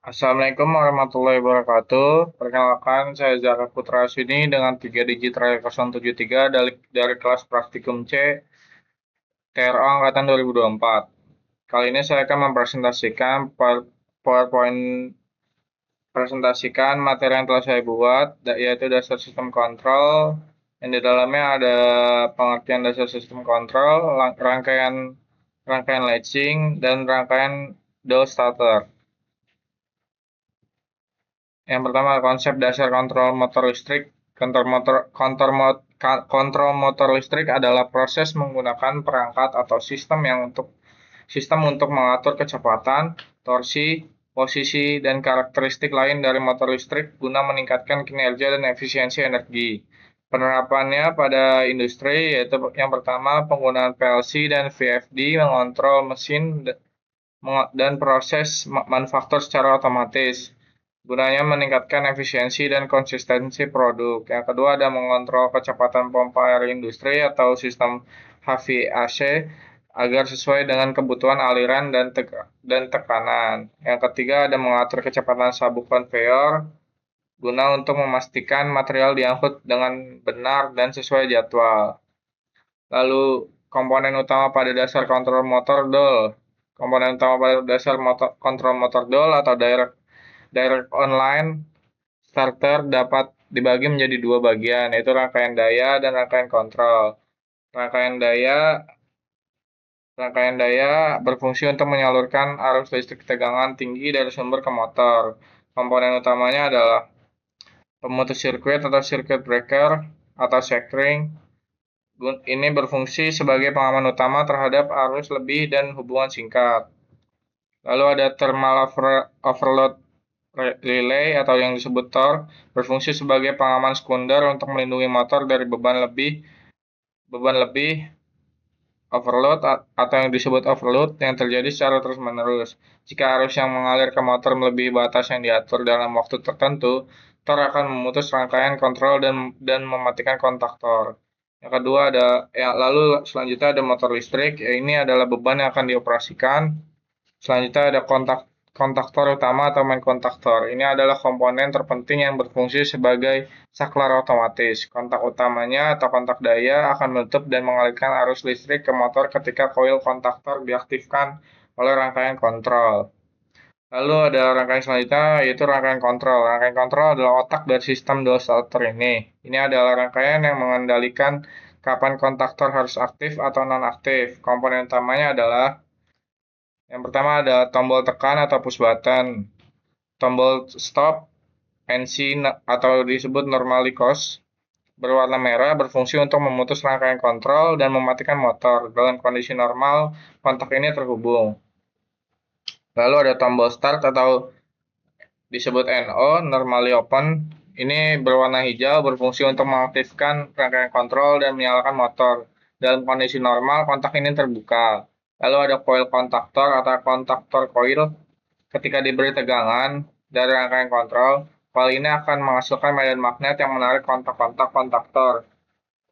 Assalamualaikum warahmatullahi wabarakatuh. Perkenalkan, saya Zaka Putra Sini dengan 3 digit terakhir 073 dari kelas Praktikum C TRO Angkatan 2024. Kali ini saya akan mempresentasikan PowerPoint presentasikan materi yang telah saya buat, yaitu dasar sistem kontrol. Yang di dalamnya ada pengertian dasar sistem kontrol, rangkaian rangkaian latching, dan rangkaian door starter. Yang pertama, konsep dasar kontrol motor listrik. Kontrol motor listrik adalah proses menggunakan perangkat atau sistem untuk mengatur kecepatan, torsi, posisi, dan karakteristik lain dari motor listrik guna meningkatkan kinerja dan efisiensi energi. Penerapannya pada industri yaitu yang pertama penggunaan PLC dan VFD mengontrol mesin dan proses manufaktur secara otomatis. Gunanya meningkatkan efisiensi dan konsistensi produk. Yang kedua ada mengontrol kecepatan pompa air industri atau sistem HVAC agar sesuai dengan kebutuhan aliran dan tekanan. Yang ketiga ada mengatur kecepatan sabuk konveyor guna untuk memastikan material diangkut dengan benar dan sesuai jadwal. Lalu komponen utama pada dasar kontrol motor DOL. Komponen utama pada dasar kontrol motor DOL atau direct online starter dapat dibagi menjadi dua bagian, yaitu rangkaian daya dan rangkaian kontrol. Rangkaian daya Rangkaian daya berfungsi untuk menyalurkan arus listrik tegangan tinggi dari sumber ke motor. Komponen utamanya adalah pemutus sirkuit atau circuit breaker atau sekring. Ini berfungsi sebagai pengaman utama terhadap arus lebih dan hubungan singkat. Lalu ada thermal overload relay atau yang disebut TOR berfungsi sebagai pengaman sekunder untuk melindungi motor dari beban lebih overload atau yang disebut overload yang terjadi secara terus-menerus. Jika arus yang mengalir ke motor melebihi batas yang diatur dalam waktu tertentu, TOR akan memutus rangkaian kontrol dan mematikan kontaktor. Yang kedua lalu selanjutnya ada motor listrik. Ini adalah beban yang akan dioperasikan. Selanjutnya ada kontaktor utama atau main kontaktor. Ini adalah komponen terpenting yang berfungsi sebagai saklar otomatis. Kontak utamanya atau kontak daya akan menutup dan mengalirkan arus listrik ke motor ketika koil kontaktor diaktifkan oleh rangkaian kontrol. Lalu ada rangkaian selanjutnya yaitu rangkaian kontrol. Rangkaian kontrol adalah otak dari sistem dual starter ini. Ini adalah rangkaian yang mengendalikan kapan kontaktor harus aktif atau non-aktif. Komponen utamanya adalah yang pertama ada tombol tekan atau push button, tombol stop, NC atau disebut normally close, berwarna merah berfungsi untuk memutus rangkaian kontrol dan mematikan motor. Dalam kondisi normal, kontak ini terhubung. Lalu ada tombol start atau disebut NO, normally open. Ini berwarna hijau berfungsi untuk mengaktifkan rangkaian kontrol dan menyalakan motor. Dalam kondisi normal, kontak ini terbuka. Lalu ada coil kontaktor atau kontaktor coil. Ketika diberi tegangan dari rangkaian kontrol, coil ini akan menghasilkan medan magnet yang menarik kontak-kontak kontaktor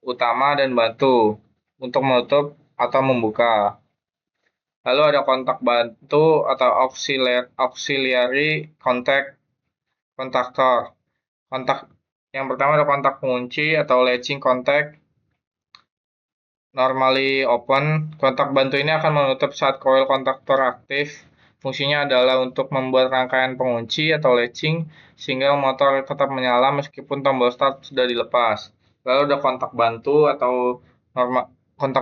utama dan bantu untuk menutup atau membuka. Lalu ada kontak bantu atau auxiliary contact kontaktor. Kontak yang pertama ada kontak pengunci atau latching contact. Normally open, kontak bantu ini akan menutup saat coil kontaktor aktif. Fungsinya adalah untuk membuat rangkaian pengunci atau latching sehingga motor tetap menyala meskipun tombol start sudah dilepas. Lalu ada kontak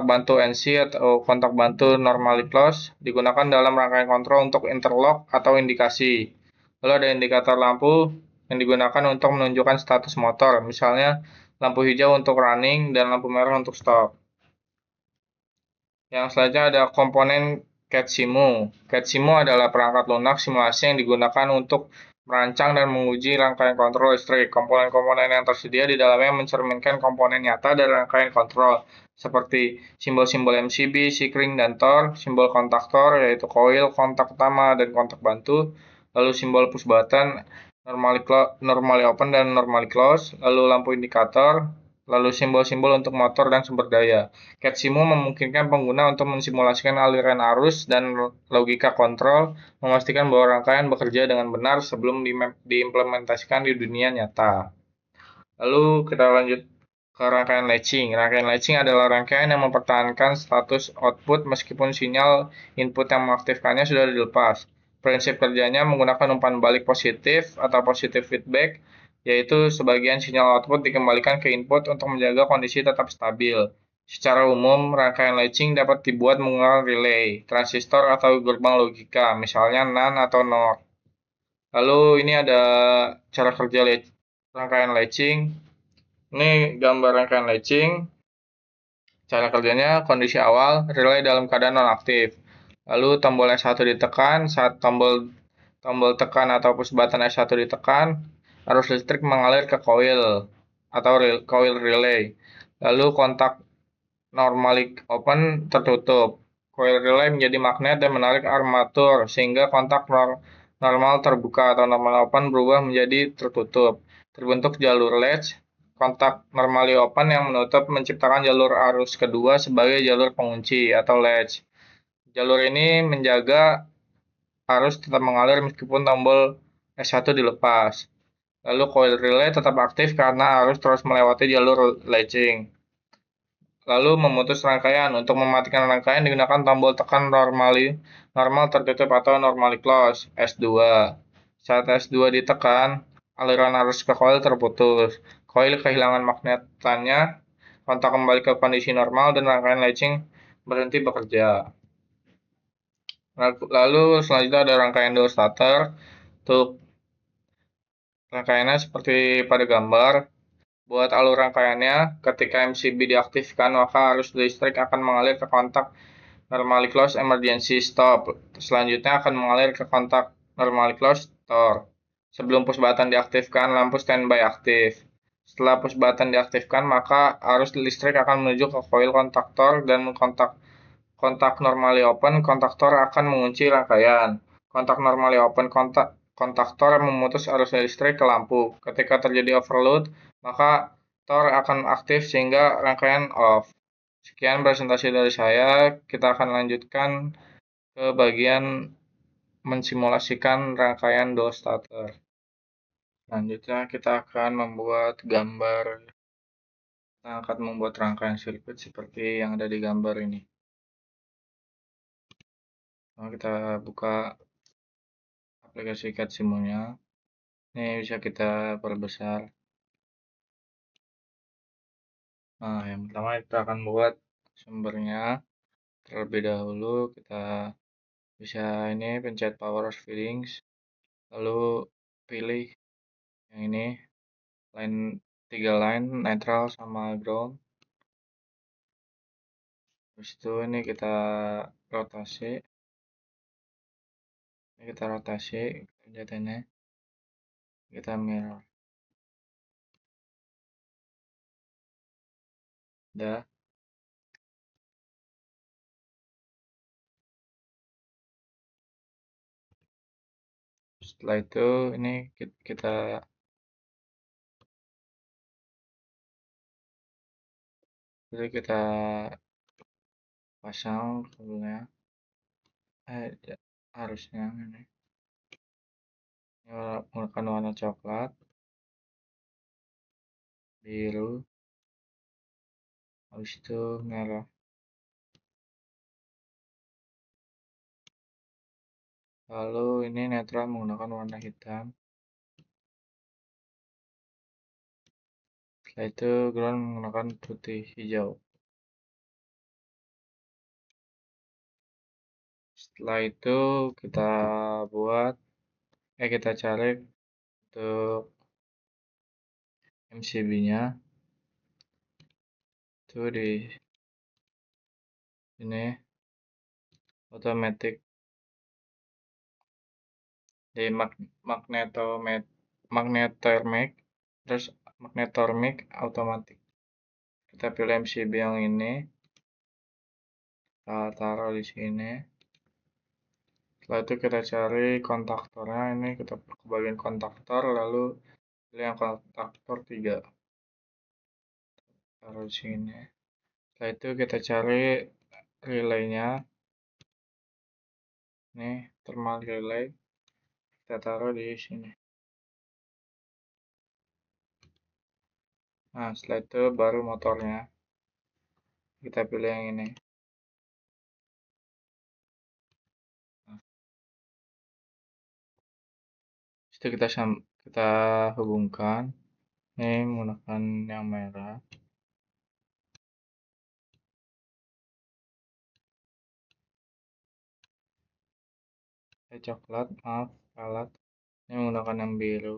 bantu NC atau kontak bantu normally close digunakan dalam rangkaian kontrol untuk interlock atau indikasi. Lalu ada indikator lampu yang digunakan untuk menunjukkan status motor, misalnya lampu hijau untuk running dan lampu merah untuk stop. Yang selanjutnya ada komponen CAD-SIMU. CAD-SIMU adalah perangkat lunak simulasi yang digunakan untuk merancang dan menguji rangkaian kontrol listrik. Komponen-komponen yang tersedia di dalamnya mencerminkan komponen nyata dari rangkaian kontrol, seperti simbol-simbol MCB, sikring, dan TOR, simbol kontaktor yaitu coil, kontak utama, dan kontak bantu, lalu simbol push button, normally open dan normally close, lalu lampu indikator, lalu simbol-simbol untuk motor dan sumber daya. CAD-SIMU memungkinkan pengguna untuk mensimulasikan aliran arus dan logika kontrol, memastikan bahwa rangkaian bekerja dengan benar sebelum diimplementasikan di dunia nyata. Lalu kita lanjut ke rangkaian latching. Rangkaian latching adalah rangkaian yang mempertahankan status output meskipun sinyal input yang mengaktifkannya sudah dilepas. Prinsip kerjanya menggunakan umpan balik positif atau positive feedback, yaitu sebagian sinyal output dikembalikan ke input untuk menjaga kondisi tetap stabil. Secara umum, rangkaian latching dapat dibuat menggunakan relay, transistor, atau gerbang logika, misalnya NAND atau NOR. Lalu ini ada cara kerja rangkaian latching. Ini gambar rangkaian latching. Cara kerjanya, kondisi awal, relay dalam keadaan nonaktif. Lalu tombol S1 ditekan, saat tombol tombol tekan atau push button S1 ditekan, arus listrik mengalir ke coil atau coil relay. Lalu kontak normally open tertutup. Coil relay menjadi magnet dan menarik armatur sehingga kontak normal terbuka atau normal open berubah menjadi tertutup. Terbentuk jalur latch, kontak normally open yang menutup menciptakan jalur arus kedua sebagai jalur pengunci atau latch. Jalur ini menjaga arus tetap mengalir meskipun tombol S1 dilepas. Lalu coil relay tetap aktif karena arus terus melewati jalur latching. Lalu memutus rangkaian. Untuk mematikan rangkaian digunakan tombol tekan normal tertutup atau normally close S2. Saat S2 ditekan, aliran arus ke coil terputus. Coil kehilangan magnetannya, kontak kembali ke kondisi normal dan rangkaian latching berhenti bekerja. Lalu selanjutnya ada rangkaian dual starter. Untuk rangkaiannya seperti pada gambar. Buat alur rangkaiannya, ketika MCB diaktifkan, maka arus listrik akan mengalir ke kontak normally close emergency stop. Selanjutnya akan mengalir ke kontak normally close store. Sebelum push button diaktifkan, lampu standby aktif. Setelah push button diaktifkan, maka arus listrik akan menuju ke coil kontaktor dan kontak normally open kontaktor akan mengunci rangkaian. Kontak normally open kontaktor memutus arus listrik ke lampu. Ketika terjadi overload, maka tor akan aktif sehingga rangkaian off. Sekian presentasi dari saya. Kita akan lanjutkan ke bagian mensimulasikan rangkaian dual starter. Selanjutnya kita akan membuat gambar. Kita akan membuat rangkaian sirkuit seperti yang ada di gambar ini. Nah, kita buka aplikasi CAD-SIMU-nya. Ini bisa kita perbesar. Nah, yang pertama kita akan buat sumbernya. Terlebih dahulu kita bisa ini pencet power settings, lalu pilih yang ini line 3 line netral sama ground. Habis itu ini kita rotasi. Ini kita rotasi jadinya. Kita mirror. Udah. Setelah itu ini kita pasang kabelnya. Harusnya ini menggunakan warna coklat, biru, habis itu merah. Lalu ini netral menggunakan warna hitam. Setelah itu ground menggunakan putih hijau. Setelah itu kita cari untuk MCB-nya. Itu di sini automatic di magnetormic, terus magnetormic automatic. Kita pilih MCB yang ini, kita taruh di sini. Setelah itu kita cari kontaktornya, ini kita ke bagian kontaktor, lalu pilih yang kontaktor 3. taruh di sini. Setelah itu kita cari relaynya. Nih, thermal relay. Kita taruh di sini. Nah, setelah itu baru motornya. Kita pilih yang ini. Nah, itu kita hubungkan. Ini menggunakan yang merah. Coklat, maaf, alat. Ini menggunakan yang biru.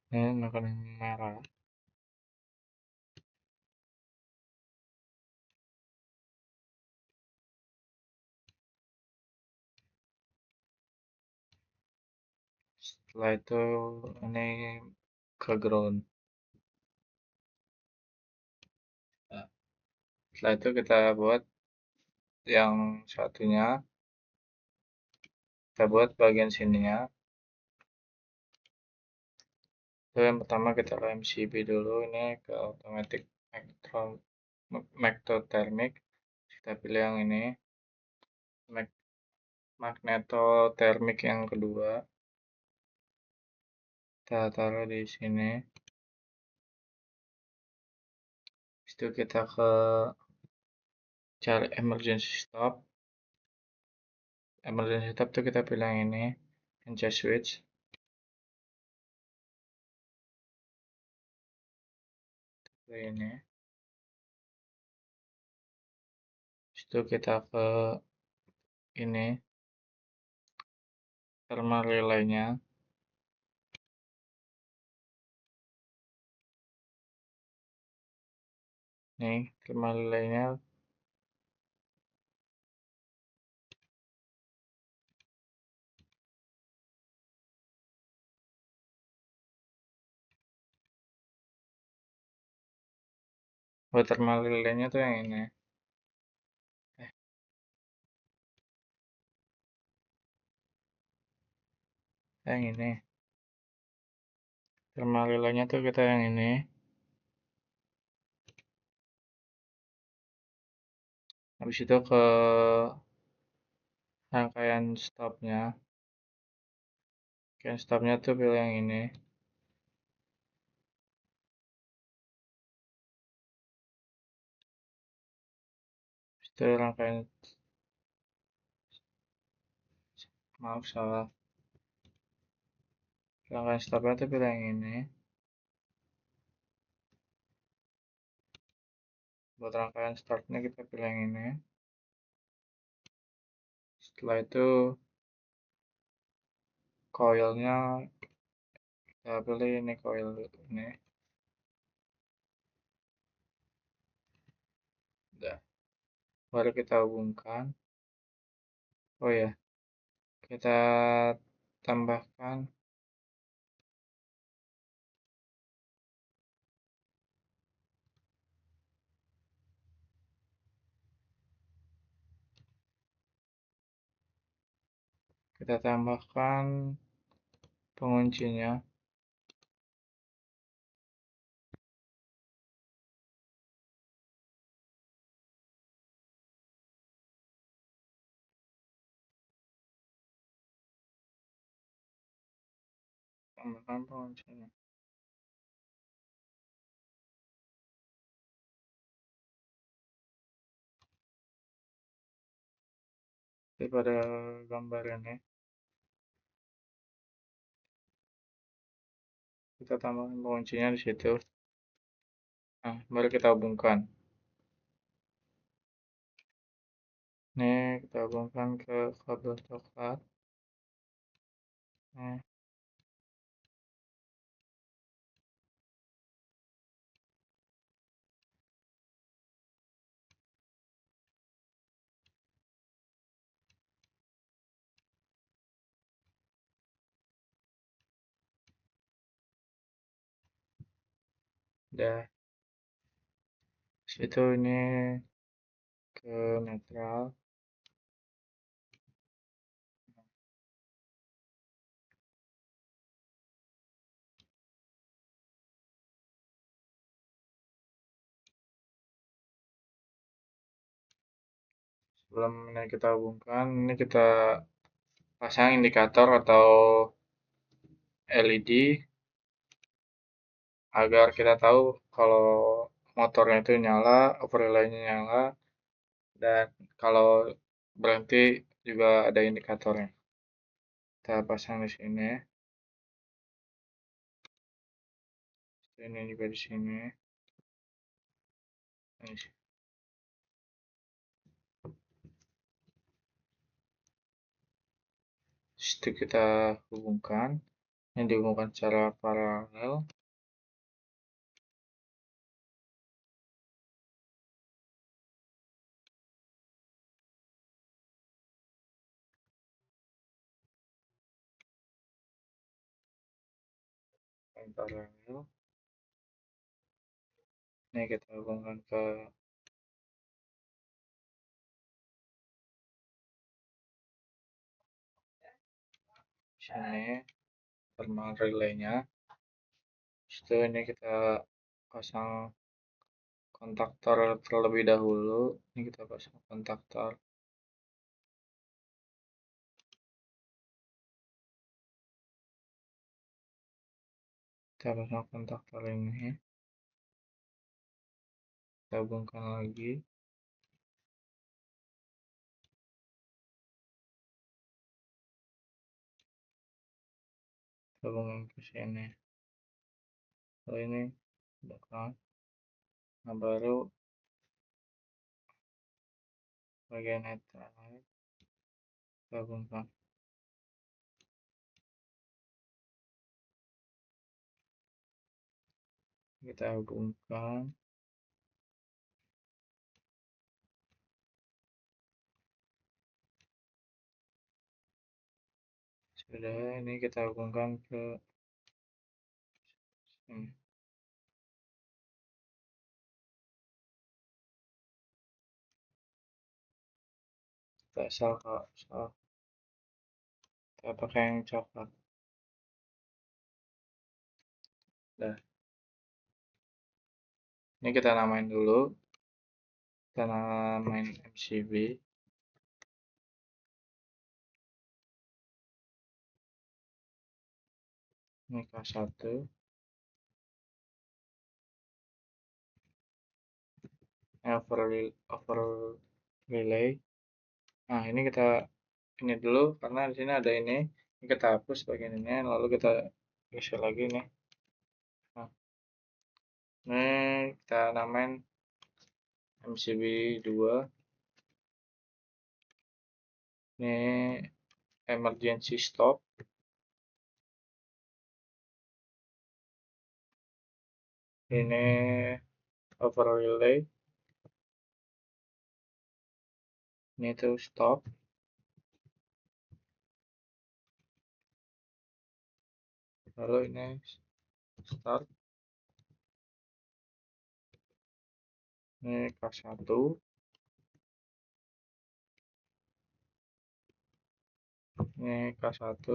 Ini menggunakan yang merah. Setelah itu ini ke ground. Nah, setelah itu kita buat yang satunya. Kita buat bagian sininya. Itu yang pertama kita ke MCB dulu, ini ke automatic magnetothermic. Kita pilih yang ini, magnetothermic yang kedua. Kita taruh di sini. Itu kita ke cari emergency stop. Emergency stop itu kita pilih yang ini, pencet switch. Pilih ini. Itu kita ke ini, thermal relay-nya. Nih, thermal relay-nya. Buat thermal relay-nya tuh yang ini. Yang ini. Thermal relay-nya tuh kita yang ini. Habis itu ke rangkaian stopnya. Rangkaian stopnya tuh pilih yang ini. Habis itu rangkaian, maaf salah. Rangkaian stopnya tuh pilih yang ini. Buat rangkaian startnya kita pilih yang ini. Setelah itu coilnya kita pilih ini, coil ini. Udah. Baru kita hubungkan. Oh ya, kita tambahkan penguncinya. Tambahkan penguncinya. Daripada gambar ini, kita tambahkan penguncinya di situ. Nah, baru kita hubungkan. Ini kita hubungkan ke kabel coklat. Nah, Udah, itu ini ke netral. Sebelum ini kita hubungkan, ini kita pasang indikator atau LED agar kita tahu kalau motornya itu nyala, override-nya nyala, dan kalau berhenti juga ada indikatornya. Kita pasang di sini. Ini juga di sini. Ini. Itu kita hubungkan. Ini dihubungkan secara paralel. Paralel. Ini kita hubungkan ke sini thermal relay-nya. Setelah ini kita pasang kontaktor terlebih dahulu. Ini kita pasang kontaktor. Kita pasang kontaktor ini. Kita hubungkan lagi. Kita hubungkan ke sini. Lalu ini belakang. Nah, baru bagian netral. Kita hubungkan. Kita hubungkan. Sudah, ini kita hubungkan ke sini. Kita salah. Kita pakai yang coklat. Nah, ini kita namain dulu. Kita namain MCB. Ini K1. Over relay. Nah, ini kita ini dulu karena di sini ada ini. Ini kita hapus bagian ini, lalu kita isi lagi nih. Nah, ini kita namain MCB 2. Ini emergency stop. Ini over relay. Ini tuh stop. Lalu ini start. Ini K1. Ini K1.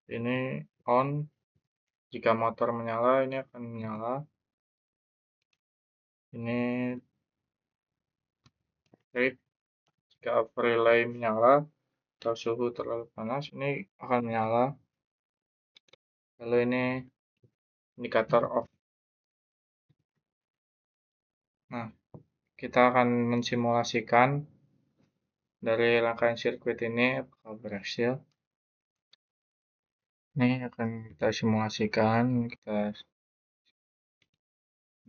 Ini on. Jika motor menyala, ini akan menyala. Ini trip. Jika over relay menyala atau suhu terlalu panas, ini akan menyala. Lalu ini indikator off. Nah, kita akan mensimulasikan dari rangkaian sirkuit ini apakah berhasil. Ini akan kita simulasikan.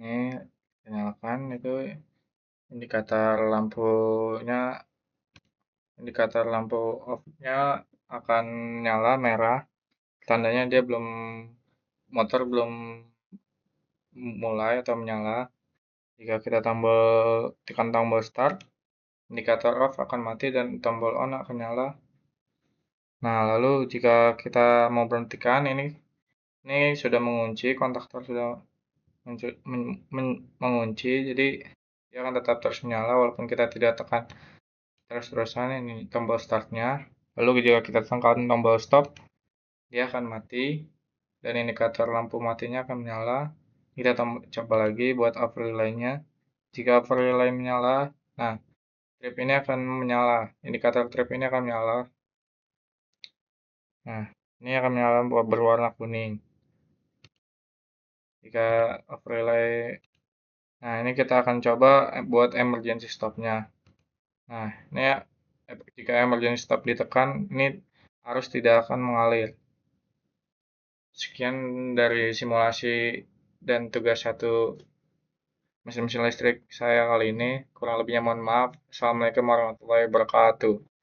Ini nyalakan itu indikator lampu off-nya akan nyala merah. Tandanya dia motor belum mulai atau menyala. Jika kita tekan tombol start, indikator off akan mati dan tombol on akan nyala. Nah, lalu jika kita mau berhentikan, ini Ini sudah mengunci, kontaktor sudah mengunci, jadi dia akan tetap terus menyala walaupun kita tidak tekan terus-terusan ini tombol startnya. Lalu jika kita tekan tombol stop, dia akan mati dan indikator lampu matinya akan menyala. Kita coba lagi buat overlay lainnya. Jika overlay menyala, nah trip ini akan menyala, indikator trip ini akan menyala. Nah, ini akan menyala berwarna kuning. Jika overlay, nah ini kita akan coba buat emergency stopnya. Nah, ini ya, jika emergency stop ditekan, ini arus tidak akan mengalir. Sekian dari simulasi dan tugas satu mesin-mesin listrik saya kali ini. Kurang lebihnya mohon maaf. Assalamualaikum warahmatullahi wabarakatuh.